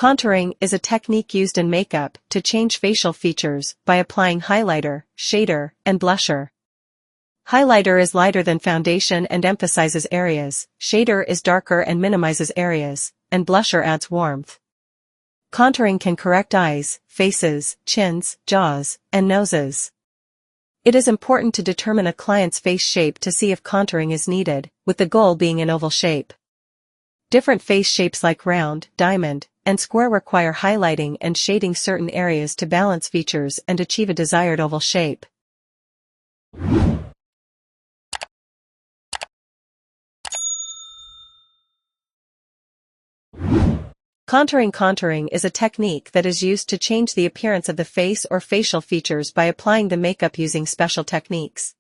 Contouring is a technique used in makeup to change facial features by applying highlighter, shader, and blusher. Highlighter is lighter than foundation and emphasizes areas, shader is darker and minimizes areas, and blusher adds warmth. Contouring can correct eyes, faces, chins, jaws, and noses. It is important to determine a client's face shape to see if contouring is needed, with the goal being an oval shape. Different face shapes like round, diamond, and square require highlighting and shading certain areas to balance features and achieve a desired oval shape. Contouring is a technique that is used to change the appearance of the face or facial features by applying the makeup using special techniques.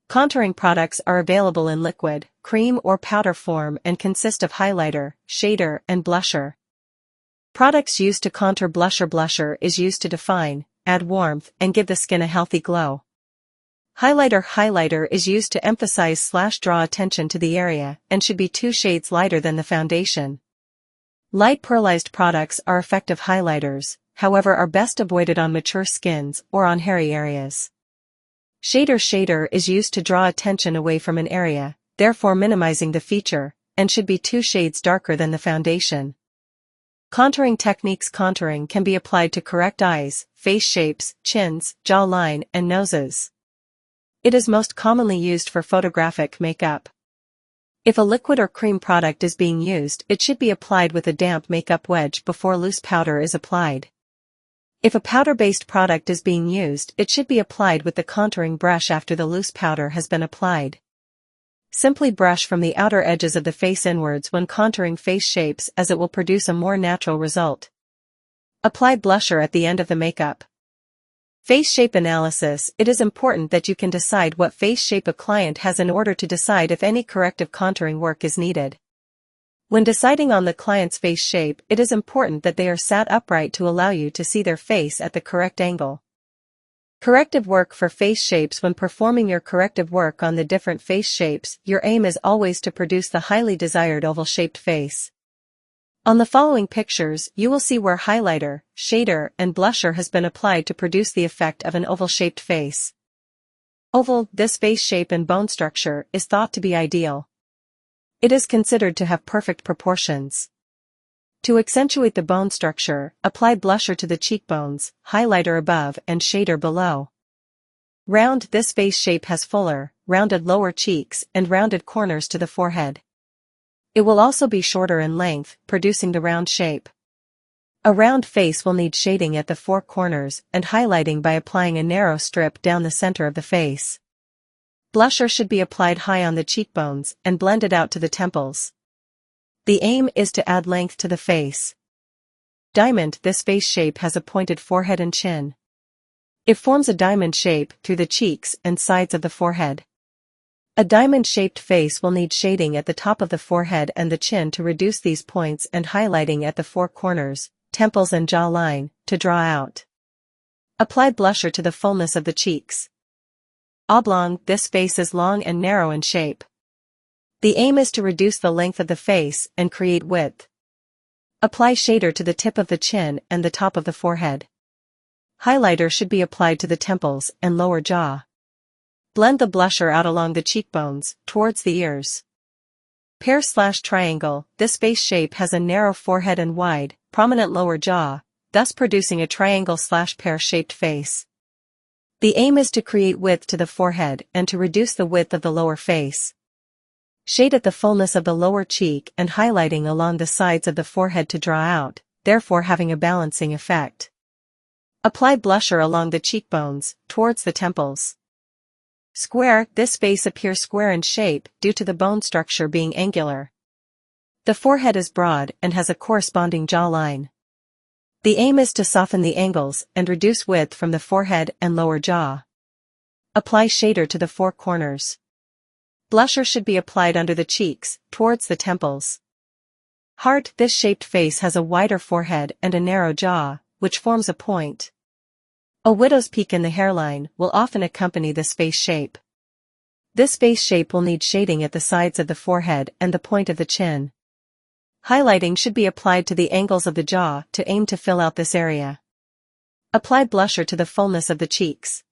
Contouring products are available in liquid, cream or powder form and consist of highlighter, shader, and blusher. Products used to contour blusher is used to define, add warmth, and give the skin a healthy glow. Highlighter is used to emphasize/draw attention to the area and should be 2 shades lighter than the foundation. Light pearlized products are effective highlighters, however are best avoided on mature skins or on hairy areas. Shader is used to draw attention away from an area, therefore minimizing the feature, and should be 2 shades darker than the foundation. Contouring techniques. Contouring can be applied to correct eyes, face shapes, chins, jawline, and noses. It is most commonly used for photographic makeup. If a liquid or cream product is being used, it should be applied with a damp makeup wedge before loose powder is applied. If a powder-based product is being used, it should be applied with the contouring brush after the loose powder has been applied. Simply brush from the outer edges of the face inwards when contouring face shapes, as it will produce a more natural result. Apply blusher at the end of the makeup. Face shape analysis. It is important that you can decide what face shape a client has in order to decide if any corrective contouring work is needed. When deciding on the client's face shape, it is important that they are sat upright to allow you to see their face at the correct angle. Corrective work for face shapes. When performing your corrective work on the different face shapes, your aim is always to produce the highly desired oval-shaped face. On the following pictures, you will see where highlighter, shader, and blusher has been applied to produce the effect of an oval-shaped face. Oval. This face shape and bone structure is thought to be ideal. It is considered to have perfect proportions. To accentuate the bone structure, apply blusher to the cheekbones, highlighter above and shader below. Round. This face shape has fuller, rounded lower cheeks and rounded corners to the forehead. It will also be shorter in length, producing the round shape. A round face will need shading at the 4 corners and highlighting by applying a narrow strip down the center of the face. Blusher should be applied high on the cheekbones and blended out to the temples. The aim is to add length to the face. Diamond. This face shape has a pointed forehead and chin. It forms a diamond shape through the cheeks and sides of the forehead. A diamond-shaped face will need shading at the top of the forehead and the chin to reduce these points and highlighting at the 4 corners, temples and jawline, to draw out. Apply blusher to the fullness of the cheeks. Oblong. This face is long and narrow in shape. The aim is to reduce the length of the face and create width. Apply shader to the tip of the chin and the top of the forehead. Highlighter should be applied to the temples and lower jaw. Blend the blusher out along the cheekbones, towards the ears. Pear/triangle. This face shape has a narrow forehead and wide, prominent lower jaw, thus producing a triangle/pear-shaped face. The aim is to create width to the forehead and to reduce the width of the lower face. Shade at the fullness of the lower cheek and highlighting along the sides of the forehead to draw out, therefore having a balancing effect. Apply blusher along the cheekbones, towards the temples. Square. This face appears square in shape due to the bone structure being angular. The forehead is broad and has a corresponding jawline. The aim is to soften the angles and reduce width from the forehead and lower jaw. Apply shader to the 4 corners. Blusher should be applied under the cheeks, towards the temples. Heart. This shaped face has a wider forehead and a narrow jaw, which forms a point. A widow's peak in the hairline will often accompany this face shape. This face shape will need shading at the sides of the forehead and the point of the chin. Highlighting should be applied to the angles of the jaw to aim to fill out this area. Apply blusher to the fullness of the cheeks.